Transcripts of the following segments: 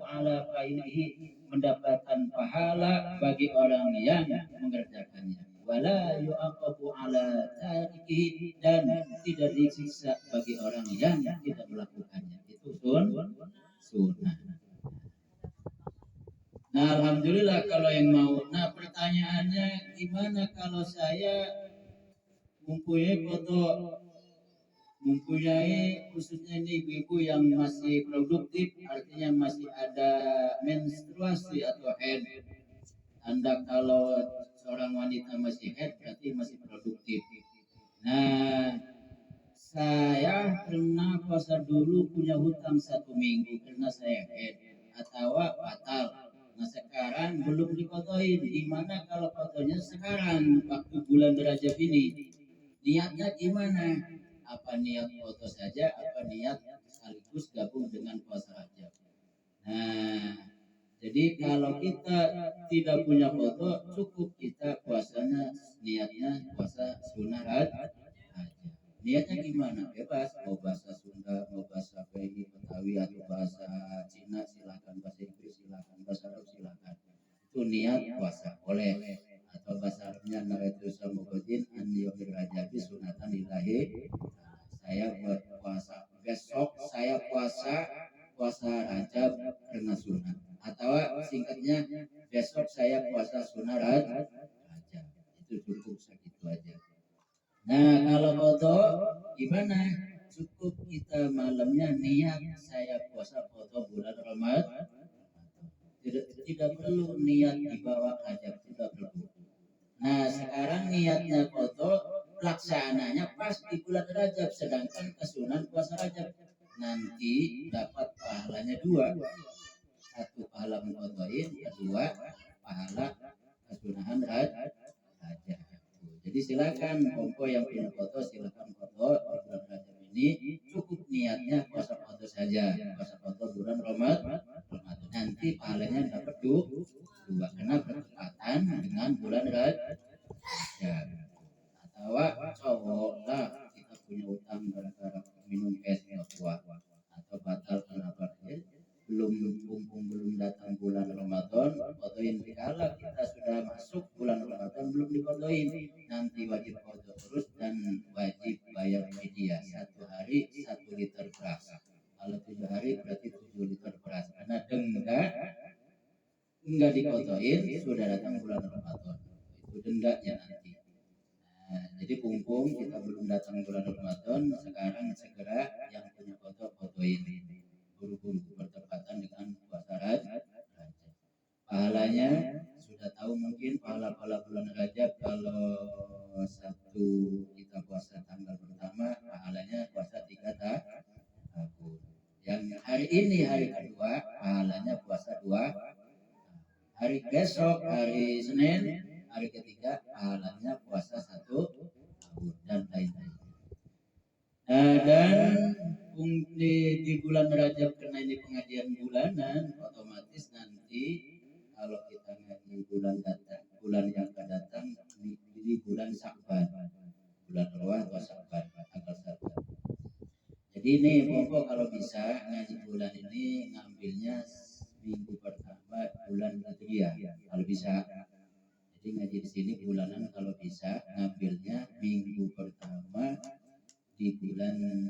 ala fa'ilihi, mendapatkan pahala bagi orang yang mengerjakannya. Wala yu'aqabu ala tarikihi, dan tidak disiksa bagi orang yang tidak melakukannya. Itu sunnah. Nah, alhamdulillah kalau yang mau. Nah, pertanyaannya gimana kalau saya mempunyai khususnya ini ibu-ibu yang masih produktif, artinya masih ada menstruasi atau haid. Anda kalau seorang wanita masih haid berarti masih produktif. Nah, saya pernah puasa dulu punya hutang 1 minggu karena saya haid atau batal. Nah, sekarang belum dikotoin. Gimana kalau kotonya sekarang waktu bulan Rajab ini? Niatnya gimana? Apa niat foto saja? Apa niat sekaligus gabung dengan puasa Rajab? Nah, jadi kalau kita tidak punya foto, cukup kita puasanya niatnya puasa sunnah aja. Niatnya gimana? Bebas, mau bahasa Sunda, mau bahasa Betawi atau bahasa Cina silakan, bahasa Inggris silakan, bahasa Arab silakan. Itu niat puasa boleh. Atau bahasa Arabnya nawaitu samuqatin an yaumir rajabi sunatan lillahi. Saya buat puasa besok, saya puasa Rajab karena sunnah. Atau singkatnya besok saya puasa sunnah Rajab. Itu cukup segitu aja. Nah, kalau foto gimana? Cukup kita malamnya niat saya puasa foto bulan Ramadan. Tidak perlu niat di bawah Rajab, tidak perlu. Nah, sekarang niatnya foto, pelaksananya pas di bulan Rajab, sedangkan kesunan puasa Rajab. Nanti dapat pahalanya 2. 1 pahala memfotoin, kedua pahala kesunahan Rajab. Jadi silakan kompo yang punya foto silakan foto di bulan Rajab ini, cukup niatnya puasa foto saja, puasa foto bulan Ramadan. Nanti pahalanya dapat 2 karena bertepatan dengan bulan Rajab. Atau cowok lah kita punya utang gara-gara minum es aqua atau batal kenapa belum datang bulan Ramadan, fotoin dikala kita sudah masuk bulan Ramadan belum difotoin, nanti wajib foto terus dan wajib bayar fidyah 1 hari 1 liter beras. Kalau 7 hari berarti 7 liter beras karena enggak difotoin sudah datang bulan Ramadan, itu dendanya nanti. Nah, jadi pungpung kita belum datang bulan Ramadan, sekarang segera yang punya fotoin buru-buru bertepatan dengan puasa Rajab. Pahalanya sudah tahu mungkin pahala bulan Rajab, kalau 1 kita puasa tanggal pertama pahalanya puasa 3 tahun. Yang hari ini hari kedua pahalanya puasa 2. Hari besok hari Senin hari ketiga pahalanya puasa 1 tahun dan lain-lain. Dan di bulan Rajab karena ini pengajian bulanan, otomatis nanti kalau kita ngaji bulan yang akan datang di bulan Sya'ban, bulan Rawah atau Sya'ban tanggal 1. Jadi ini pokok kalau bisa ngaji bulan ini ngambilnya minggu pertama bulan Hijriah kalau bisa. Jadi ngaji di sini bulanan kalau bisa ngambilnya minggu pertama di bulan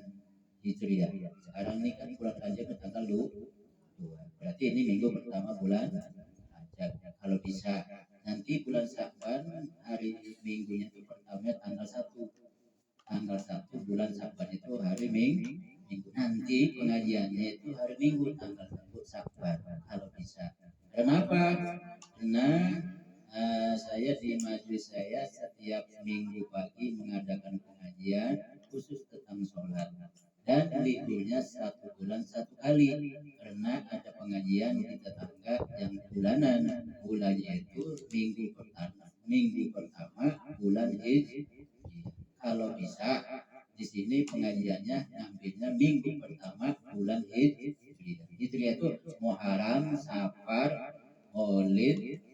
Hijriah. Sekarang ini kan bulan Rajab tanggal 2. Berarti ini minggu pertama bulan Rajab. Kalau bisa nanti bulan Sya'ban hari minggunya itu pertama tanggal 1. Tanggal 1 bulan Sya'ban itu hari Minggu. Nanti pengajiannya itu hari Minggu tanggal 1 Sya'ban kalau bisa. Kenapa? Karena saya di majelis saya setiap minggu pagi mengadakan pengajian khusus tentang sholat, dan liburnya 1 bulan 1 kali karena ada pengajian di tetangga yang bulanan. Bulannya itu minggu pertama bulan Hijriah. Kalau bisa di sini pengajiannya ngambilnya minggu pertama bulan Hijriah. Hijriah itu Muharram, Safar, Maulid,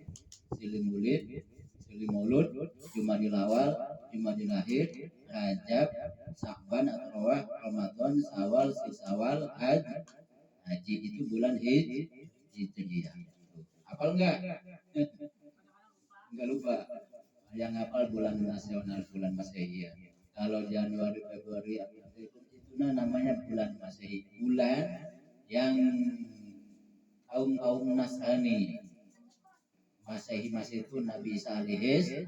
Silimulud, Jumadil Awal, Jumadil Akhir, Rajab, Sya'ban atau Ramadan, Syawal, Sisawal, Haji itu bulan Hijriah. Itu dia. Apal enggak? Enggak lupa. Yang hafal bulan nasional bulan Masehi ya. Kalau Januari, Februari, April itu namanya bulan Masehi. Bulan yang kaum Nasrani. Masehi itu Nabi Isa alaihi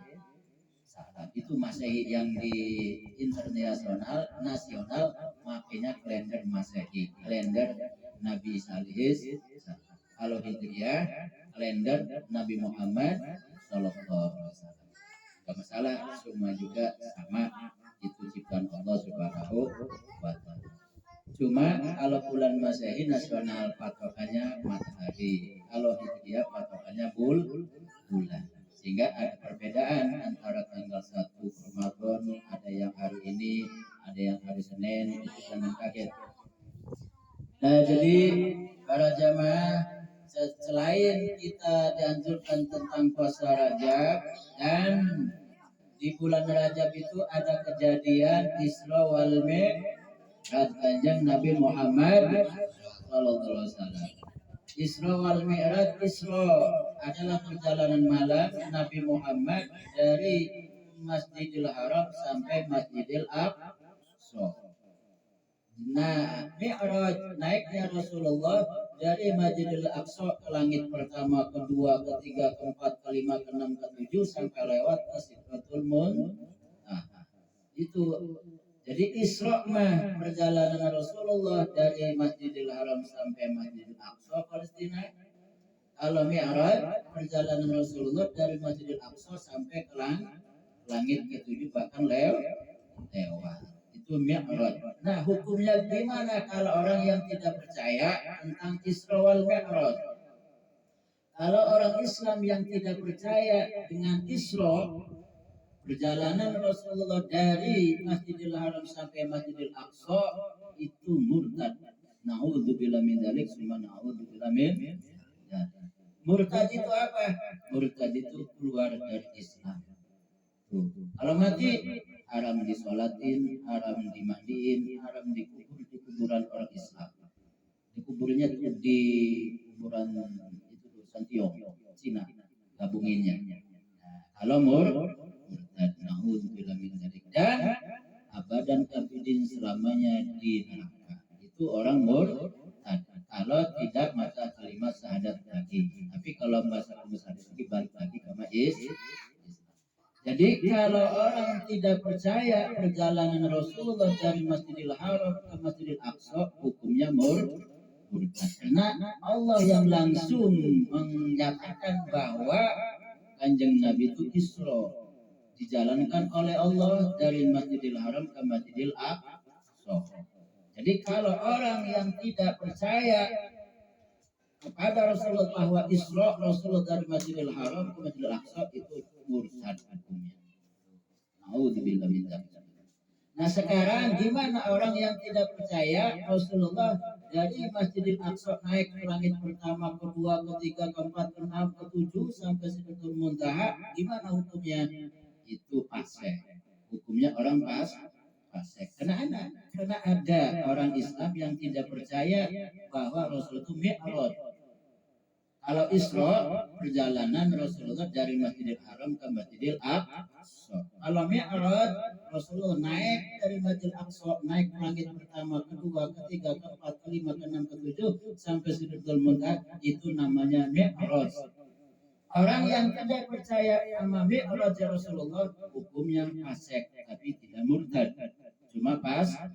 salam. Itu Masehi yang di internasional, nasional makanya kalender Masehi, kalender Nabi Isa alaihi salam. Kalau Hijriah, kalender Nabi Muhammad sallallahu alaihi wasallam. Gak masalah, semua juga sama, itu ciptaan Allah Subhanahu wa ta'ala. Cuma kalau bulan Masehi nasional patokannya matahari, kalau Hijriah patokannya bulan. Sehingga ada perbedaan antara tanggal 1 Ramadan, ada yang hari ini, ada yang hari Senin, itu jangan kaget. Nah, jadi para jamaah, selain kita dianjurkan tentang puasa Rajab, dan di bulan Rajab itu ada kejadian Isra wal Mi'raj Kanjeng Nabi Muhammad sallallahu alaihi wasallam. Isra wal Mi'raj, Isra adalah perjalanan malam Nabi Muhammad dari Masjidil Haram sampai Masjidil Aqsa. Nah, Mi'raj naiknya Rasulullah dari Masjidil Aqsa ke langit pertama, kedua, ketiga, keempat, kelima, keenam, ketujuh sampai lewat ke Sidratul Muntaha. Itu jadi Isra mah perjalanan Rasulullah dari Masjidil Haram sampai Masjidil Aqsa Palestina. Kalau Mi'raj perjalanan Rasulullah dari Masjidil Aqsa sampai ke langit ketujuh bahkan lewat. Itu Mi'raj. Nah, hukumnya gimana kalau orang yang tidak percaya tentang Isra wal Mi'raj? Kalau orang Islam yang tidak percaya dengan Isra, perjalanan Rasulullah dari Masjidil Haram sampai Masjidil Aqsa, itu murtad. Na'udzubillah min dzalik, summa na'udzubillah min dzalik. Murtad itu apa? Murtad itu keluar dari Islam. Kalau mati haram disolatin, haram dimandiin, haram dikubur di kuburan orang Islam. Dikuburnya itu di kuburan itu Santiong, Cina, gabunginnya. Nah, kalau murtad, na'udzubillah min dzalik, dan abadan abidin selamanya di neraka. Itu orang murtad. Kalau tidak maka kalimat syahadat lagi. Tapi kalau masa syahadat lagi balik lagi ke Islam. Jadi kalau orang tidak percaya perjalanan Rasulullah dari Masjidil Haram ke Masjidil Aqsa, hukumnya murtad. Karena Allah yang langsung menyatakan bahwa Kanjeng Nabi itu Isra, dijalankan oleh Allah dari Masjidil Haram ke Masjidil Aqsa. Jadi kalau orang yang tidak percaya kepada Rasulullah bahwa Isra Rasulullah dari Masjidil Haram ke Masjidil Aqsa, itu murtad hukumnya. Na'udzubillah min dzalik. Nah, sekarang gimana orang yang tidak percaya Rasulullah dari Masjidil Aqsa naik ke langit pertama, kedua, ketiga, keempat, keenam, ketujuh sampai Sidratul Muntaha, gimana hukumnya? Itu fasik. Hukumnya orang fasik. Karena ada orang Islam yang tidak percaya bahwa Rasul itu Mi'raj. Kalau Isra, perjalanan Rasulullah dari Masjidil Haram ke Masjidil Aqsa. Kalau Mi'raj, Rasulullah naik dari Masjidil Aqsa, naik ke langit pertama, kedua, ketiga, keempat, kelima, keenam, ketujuh sampai Sidratul Muntaha, itu namanya Mi'raj. Orang yang tidak percaya sama Mi'raj Rasulullah, hukumnya fasik, tapi tidak murtad. Cuma fasik.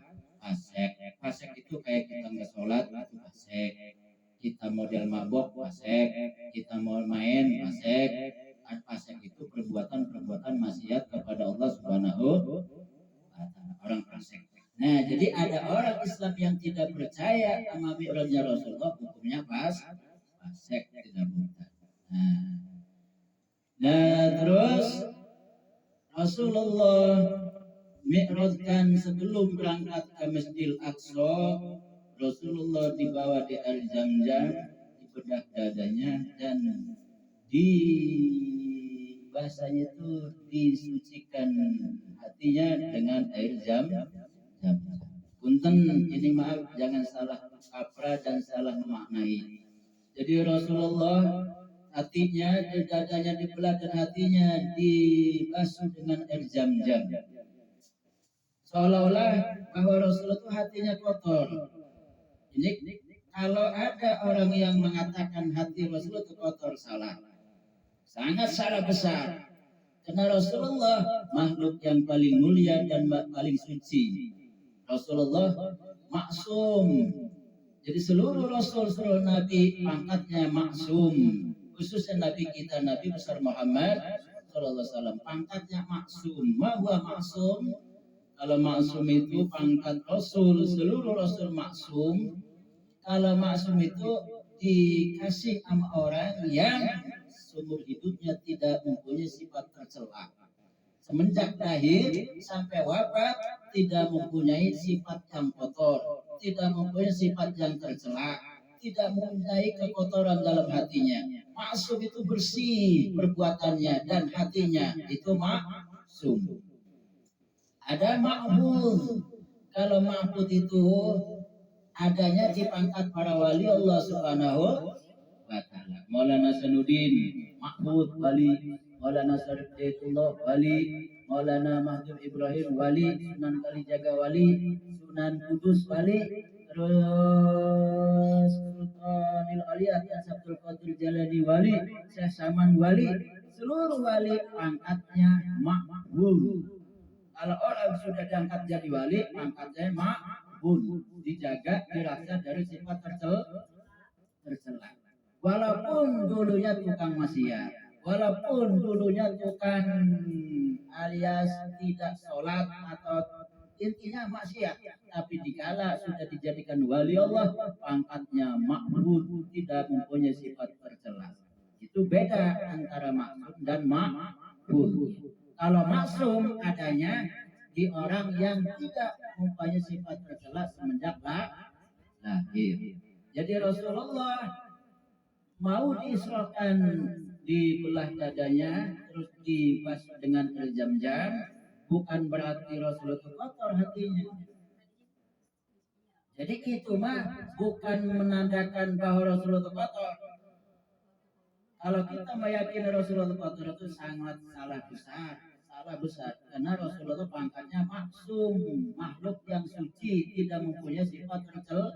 Fasik itu kayak kita nggak sholat, itu fasik. Kita model mabok fasik, kita mau main fasik. Fasik itu perbuatan maksiat kepada Allah Subhanahu wa ta'ala, orang fasik. Nah, jadi ada orang Islam yang tidak percaya sama Mi'raj Rasulullah, hukumnya fasik, tidak murtad. Nah, terus Rasulullah Mi'rajkan sebelum berangkat ke Masjidil Aqsa, Rasulullah dibawa di air Zam-Zam, dibedah dadanya, dan di bahasanya itu disucikan hatinya dengan air Zam-Zam. Punten, ini maaf, jangan salah kaprah dan salah memaknai. Jadi Rasulullah hatinya, dadanya dibelah dan hatinya dibasuh dengan air Zam-Zam. Seolah-olah bahwa Rasulullah itu hatinya kotor. Ini kalau ada orang yang mengatakan hati Rasulullah itu kotor, salah. Sangat salah besar. Karena Rasulullah makhluk yang paling mulia dan paling suci. Rasulullah maksum. Jadi seluruh Rasul, seluruh Nabi pangkatnya maksum. Khususnya Nabi kita, Nabi besar Muhammad Sallallahu Alaihi Wasallam, pangkatnya maksum. Bahwa maksum, kalau maksum itu pangkat Rasul, seluruh Rasul maksum. Kalau maksum itu dikasih sama orang yang seumur hidupnya tidak mempunyai sifat tercela. Semenjak lahir sampai wafat tidak mempunyai sifat yang kotor, tidak mempunyai sifat yang tercela, tidak mempunyai kekotoran dalam hatinya. Maksum itu bersih perbuatannya dan hatinya, itu maksum. Ada ma'bud. Kalau ma'bud itu adanya di pangkat para wali Allah Subhanahu wa taala. Maulana Sanuddin Mahmud wali, Maulana Syarif Hidayatullah wali, Maulana Mahmud Ibrahim wali, Sunan Kalijaga wali, Sunan Kudus wali, terus Sultanil Aliyah Abdul Qadir Jalani wali, Syekh Saman wali, seluruh wali pangkatnya makbul. Kalau orang sudah diangkat jadi wali, pangkatnya makbul, dijaga, dirasa dari sifat tercela. Walaupun dulunya tukang maksiat, walaupun dulunya tukang alias tidak sholat atau intinya maksiat, tapi dikala sudah dijadikan wali Allah, pangkatnya makbul, tidak mempunyai sifat tercela. Itu beda antara maksum dan makbul. Kalau maksum adanya di orang yang tidak mempunyai sifat tercela semenjak lahir. Jadi Rasulullah mau diisrakan, dibelah dadanya, terus dibasuh dengan air Zam-Zam, bukan berarti Rasulullah itu kotor hatinya. Jadi itu mah bukan menandakan bahwa Rasulullah itu kotor. Kalau kita meyakini Rasulullah kotor itu sangat salah besar. Salah besar, karena Rasulullah pangkatnya maksum, makhluk yang suci, tidak mempunyai sifat tercela.